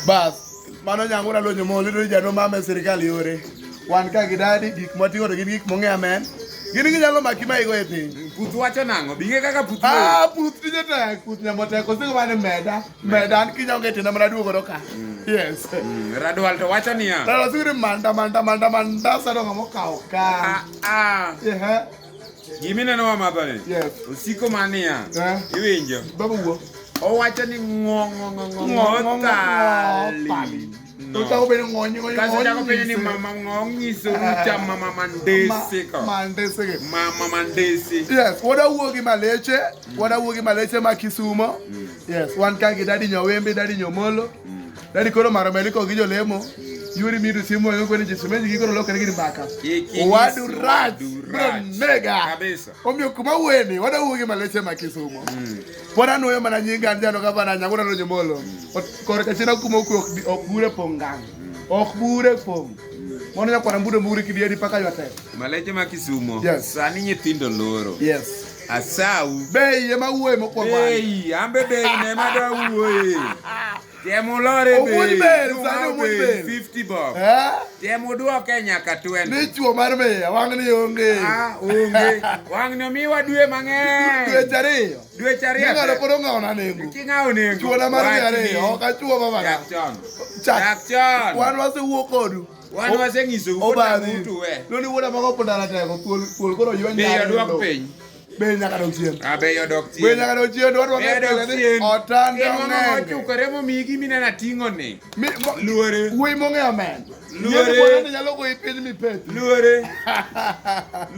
Bas, mano nyangura lonyo mo lido jano mama serikali yore. Wan ka gidadi gik motingo to gik monge amen. Gini ginyalo maki ma igo e piny. Puth wacho nango, binge kaka puth. Puth tije tek, puth nyamotek, kosiko mane meda an kinyonge tena mana duogo doka. Yes. Radwal to wacho niya. Radwal sigiri manda sado ngamo kao ka. Yeah. Gimineno wa madhone. Yes. Osiko mania. Iwinjo. Baba wuo. Owacho ni ng'o tali. Utako penyo ngonyi. Kasi chako penyo ni mama ngongiso ucha mama mandesi ko. Mama mandesi. Yes, wada wuogi maleche ma Kisumo. Yes, wan kagi dadi nyowembe, dadi nyomolo. Dadi koro marameliko gi jolemo. Yuri midu simu yangu kwenye jisumenji kikoro loka nigiri mbaka. Wadu rat. Bro nega. Kabisa. Omyo kuma weni. Wada wuogi maleche ma Kisumo. Pona nuwe mana nyinga anjano kapa nyanguna no nyomolo. Kore kachina kuma okbure pongang. Okbure pong. Mono ya kwa mbude mburi kidiedi paka yote. Maleche ma Kisumo. Yes. Sani nyithindo loro. Yes. Asau. Bei yema uwe mokwa bwana. Bei, ambe bei nema da uwe. Temo lore bei. Omuni bel, sani omuni bel. 50 bob. Temo duoke nyaka 20. Ni chuo mar meya, wang ni onge. Onge. Wang ni omiwa dwe mang'eny. Dwe chariyo. Dwe chariyo. Ng'ado pod ong'awo na nengo. King'awo nengo. Chuo na mar chariyo, ok achuo baba. Chak chon. Chak chon. Wan wasewuok kodu. Wan waseng'iso Obadhi. Noni wuoda moko podala teko, thuol koro ywa nyalo. Bei odwok piny. Bei nyaka dok chien. Bei odok chien. Bei nyaka dok chien. Dwa ng'e otanda ng'enge. Ochukore momigi minena ting'o ni. Luore. Wuoyi mong'e amen. Luore. Yeni kwano nyalo go ipiny mipeti. Luore.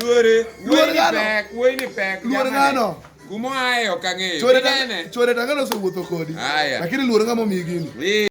Luore. Luore ngano. Wuoyi ni pek. Luore ngano. Kumo ae ok ang'eyo. Chore tang'ano osewuotho kodi. Aya. Lakini luore ng'amo migi ni.